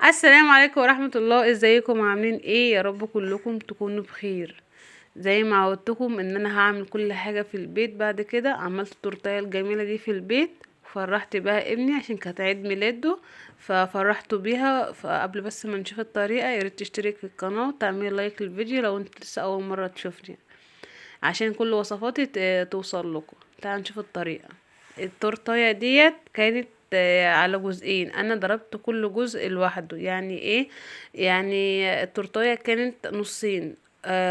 السلام عليكم ورحمة الله. ازيكم عاملين ايه؟ يا رب كلكم تكونوا بخير. زي ما عودتكم ان انا هعمل كل حاجة في البيت. بعد كده عملت التورتيه الجميلة دي في البيت، فرحت بها ابني عشان كانت عيد ميلاده، ففرحته بيها. فقبل بس ما نشوف الطريقة، ياريت تشترك في القناة وتعملي لايك للفيديو لو انت لسه اول مرة تشوفني، عشان كل وصفاتي توصل لكم. تعالوا نشوف الطريقة. التورتايه ديت كانت على جزئين. انا ضربت كل جزء لوحده. يعني ايه؟ يعني التورتايه كانت نصين،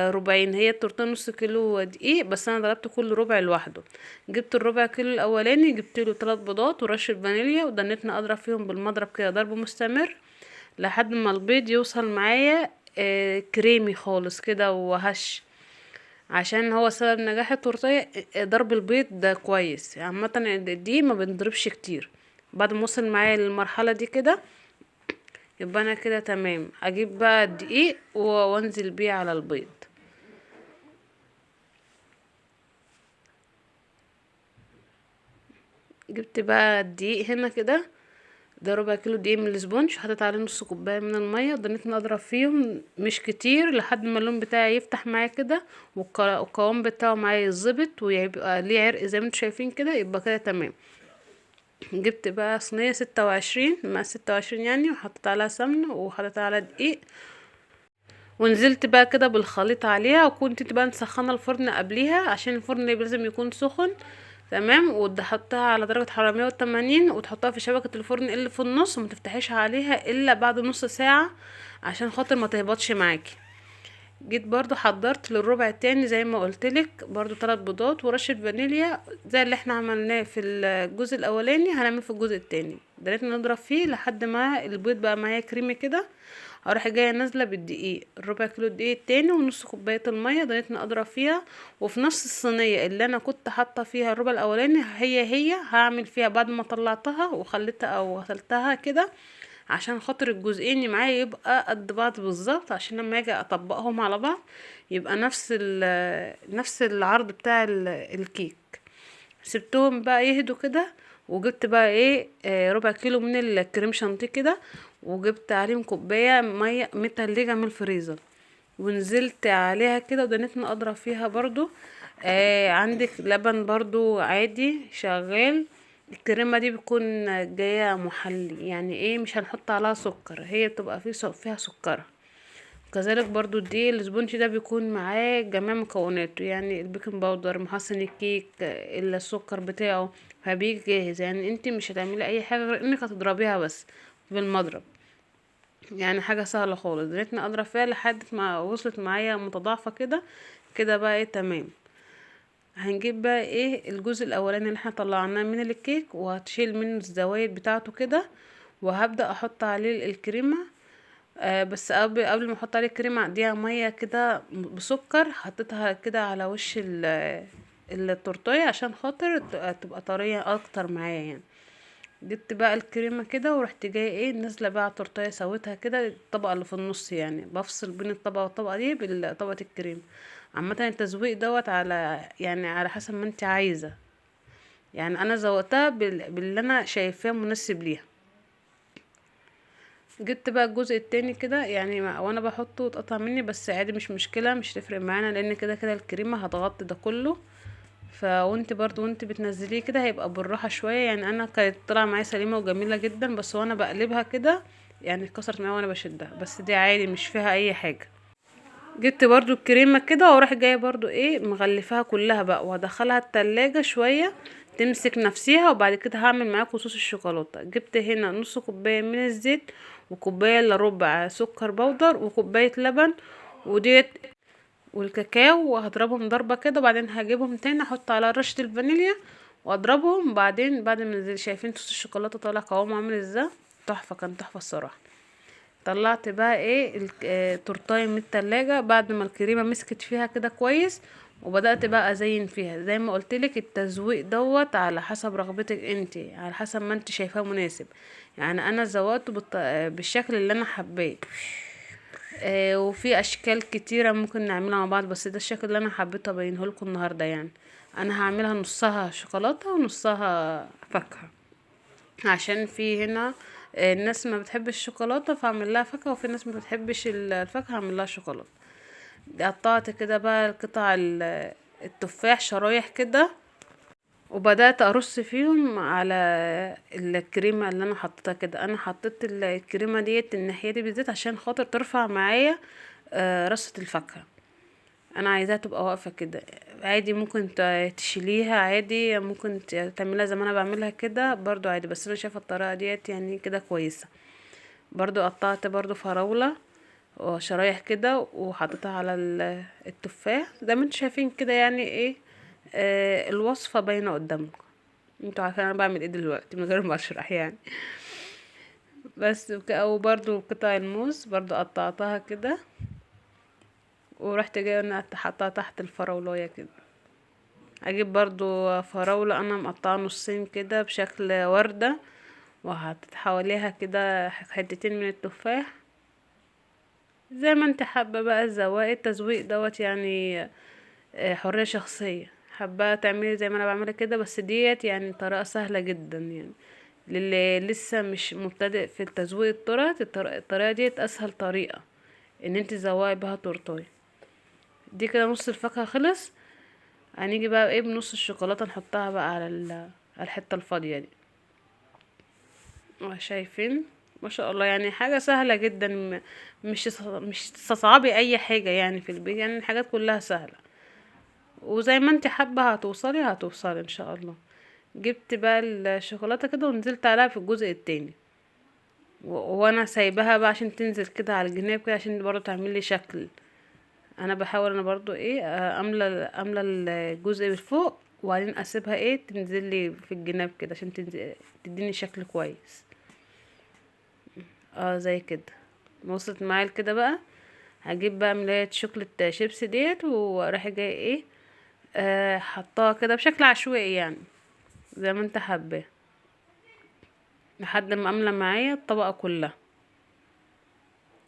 ربعين. هي التورتيه نص كيلو دقيق، بس انا ضربت كل ربع لوحده. جبت الربع كيلو الاولاني، جبت له 3 بيضات ورشه فانيليا، ودنيتنا اضرب فيهم بالمضرب كده ضرب مستمر لحد ما البيض يوصل معايا كريمي خالص كده وهش. عشان هو سبب نجاح التورتيه ضرب البيض ده كويس. عامه دي ما بنضربش كتير. بعد ما وصل معايا للمرحله دي كده، يبقى انا كده تمام. اجيب بقى الدقيق وانزل بيه على البيض. جبت بقى الدقيق هنا كده، ده ربع كيلو دقيق من الاسبونج، حطيت عليه نص كوبايه من الميه، ضليت اضرب فيهم مش كتير لحد ما اللون بتاعي يفتح معايا كده، والقوام بتاعه معايا يظبط ويبقى ليه عرق زي ما انتم شايفين كده. يبقى كده تمام. جبت بقى صينية 26 مع 26 يعني، وحطيت عليها سمنة وحطيت عليها دقيق، ونزلت بقى كده بالخليط عليها. وكنت بقى مسخنة الفرن قبليها عشان الفرن لازم يكون سخن. تمام. وتحطها على درجة حرارة 180، وتحطها في شبكة الفرن اللي في النص، وما تفتحيش عليها الا بعد نص ساعة عشان خاطر ما تهبطش معاكي. جيت برضو حضرت للربع التاني زي ما قلتلك، برضو 3 بيضات ورشة فانيليا زي اللي احنا عملناه في الجزء الاولاني هنعمل في الجزء التاني. بدأت نضرب فيه لحد ما البيض بقى معايا كريمي كده. اروح جايه نازله بالدقيق، الربع كيلو الدقيق التاني ونص كوبايه الميه، بدأت اضرب فيها. وفي نفس الصينيه اللي انا كنت حاطه فيها الربع الاولاني، هي هعمل فيها بعد ما طلعتها وخليتها او غسلتها كده، عشان خاطر الجزئين اللي معايا يبقى قد بعض بالظبط، عشان لما اجي اطبقهم على بعض يبقى نفس العرض بتاع الكيك. سبتهم بقى يهدوا كده، وجبت بقى ايه ربع كيلو من الكريم شانتيه كده، وجبت عليهم كوبايه ميه متلجه من الفريزر، ونزلت عليها كده ودنيتنا اضرب فيها برضو. عندك لبن برضو عادي شغال. الكريمه دي بتكون جايه محلي، يعني ايه، مش هنحط عليها سكر، هي بتبقى فيها سكر. كذلك برضو الدقيق الاسبونجي ده بيكون معاه جميع مكوناته، يعني البيكنج باودر، محسن الكيك، السكر بتاعه، فبيجي جاهز. يعني انت مش هتعملي اي حاجه غير انك هتضربيها بس بالمضرب. يعني حاجه سهله خالص. ريتني اضرب فيها لحد ما وصلت معايا متضاعفه كده. كده بقى ايه تمام. هنجيب بقى ايه الجزء الاولاني اللي احنا طلعناه من الكيك، وهتشيل منه الزوايد بتاعته كده، وهبدأ احط عليه الكريمه. بس قبل ما احط عليه كريمه اديها ميه كده بسكر، حطيتها كده على وش التورتيه عشان خاطر تبقى طريه اكتر معايا يعني. جبت بقى الكريمه كده، ورحت جايه ايه نازله بقى على التورتيه، سويتها كده الطبقه اللي في النص، يعني بفصل بين الطبقه والطبقه دي بطبقه الكريمه. عامه التزويق دوت على يعني على حسب ما انت عايزه. يعني انا زوقتها باللي انا شايفاه مناسب ليها. جبت بقى الجزء التاني كده، يعني وانا بحطه اتقطع مني، بس عادي مش مشكلة، مش تفرق معانا، لان كده كده الكريمة هتغطي ده كله. وانت برضو وانت بتنزليه كده هيبقى بالراحة شوية. يعني انا كانت طالعة معايا سليمة وجميلة جدا، بس وانا بقلبها كده يعني اتكسرت معايا وانا بشدها، بس دي عادي مش فيها اي حاجة. جبت برضو الكريمة كده، واروح جاية برضو ايه مغلفاها كلها بقى، وادخلها التلاجة شوية تمسك نفسها. وبعد كده هعمل معاكم صوص الشوكولاتة. جبت هنا نص كوباية من الزيت، وكوباية الا ربع سكر بودر، وكوباية لبن، وديت والكاكاو، وهضربهم ضربة كده. وبعدين هجيبهم تاني احط على رشة الفانيليا واضربهم. بعدين بعد ما شايفين صوص الشوكولاتة طالع قوامه عامل ازاي، تحفة، كان تحفة الصراحة. طلعت بقى ايه تورتايه من التلاجة بعد ما الكريمه مسكت فيها كده كويس، وبدأت بقى ازين فيها زي ما قلتلك. التزويق دوت على حسب رغبتك انتي، على حسب ما انت شايفاه مناسب. يعني انا زودته بالشكل اللي انا حباه. وفي اشكال كتيره ممكن نعملها مع بعض، بس ده الشكل اللي انا حبيت ابينه لكم النهارده. يعني انا هعملها نصها شوكولاته ونصها فاكهه، عشان في هنا الناس ما بتحبش الشوكولاته فاعمل لها فاكهه، وفي ناس ما بتحبش الفاكهه اعمل لها شوكولاته. قطعت كده بقى القطع التفاح شرايح كده، وبدأت ارص فيهم على الكريمة اللي انا حطيتها كده. انا حطيت الكريمة ديت الناحية دي بالذات عشان خاطر ترفع معايا رصة الفاكهة. انا عايزاها تبقى واقفة كده عادي، ممكن تشيليها عادي، ممكن تعملها زي ما انا بعملها كده برضو عادي، بس انا شايفة الطريقة ديت يعني كده كويسة. برضو قطعت برضو فراولة وشرايح كده وحطيتها على التفاح زي ما انتوا شايفين كده يعني ايه. الوصفة باينة قدامكم، انتوا عارفين انا بعمل ايه دلوقتي من غير ما اشرح يعني. بس وبرضو قطع الموز برضو قطعتها كده، ورحت جايه انا حطها تحت الفراولايه كده. اجيب برضو فراولة انا مقطعه نصين كده بشكل وردة، وحطيت حواليها كده حتتين من التفاح زي ما انت حابة بقى. التزويق دوت يعني حرية شخصية، حابة تعملي زي ما انا بعملها كده، بس ديت يعني طريقة سهلة جدا يعني للي لسه مش مبتدئ في التزويق. الطريقة ديت اسهل طريقة ان انت تزوقي بها تورتايه. دي كده نص الفاكهة خلص. هنيجي بقى ايه بنص الشوكولاتة نحطها بقى على على الحتة الفاضية دي. شايفين ما شاء الله يعني حاجة سهلة جدا، مش تستصعبي اي حاجة يعني في البيت، يعني الحاجات كلها سهلة، وزي ما انت حابة هتوصلي ان شاء الله. جبت بقى الشوكولاتة كده ونزلت عليها في الجزء التاني، وانا سايباها بقى عشان تنزل كده على الجناب كده عشان برضو تعمل لي شكل. انا بحاول انا برضو ايه املى الجزء اللي فوق، وبعدين اسيبها ايه تنزل لي في الجناب كده عشان تديني شكل كويس. زي كده وصلت معايا كده بقى. هجيب بقى ملاية شوكولاتة شيبسي ديت وراح جاي ايه حطاها كده بشكل عشوائي يعني زي ما انت حابه، لحد ما املى معايا الطبقة كلها.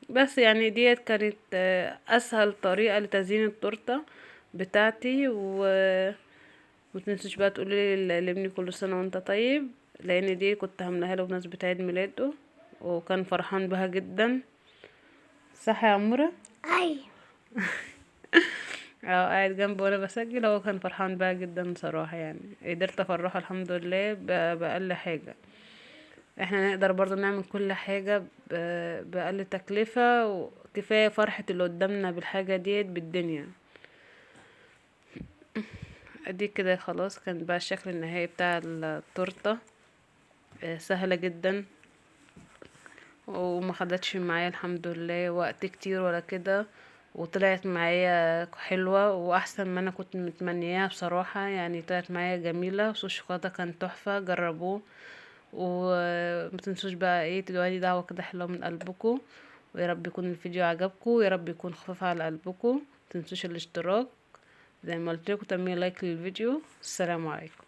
بس يعني ديت كانت اسهل طريقة لتزيين التورتة بتاعتي. متنسوش بقى تقولي لابني كل سنة وانت طيب، لان دي كنت عاملاها له بمناسبة عيد ميلاده وكان فرحان بها جدا. صح يا عمورة؟ اي. قاعد جنبه وانا بسجل، هو كان فرحان بها جدا صراحة، يعني قدرت افرحه الحمد لله بأقل حاجة. احنا نقدر برضو نعمل كل حاجة بأقل تكلفة، وكفاية فرحة اللي قدامنا بالحاجة ديت بالدنيا. ادي كده خلاص كان بقى الشكل النهائي بتاع التورتة. سهلة جدا وما خدتش معايا الحمد لله وقت كتير ولا كده، وطلعت معايا حلوة واحسن ما انا كنت متمنياها بصراحة. يعني طلعت معايا جميلة، صوص الشوكولاتة كان تحفة، جربوه. ومتنسوش بقى ايه تدعوا لي دعوة كده حلوة من قلبكم، ويا رب يكون الفيديو عجبكم، ويا رب يكون خفيف على قلبكم. متنسوش الاشتراك زي ما قلت لكم، تعملوا لايك للفيديو. السلام عليكم.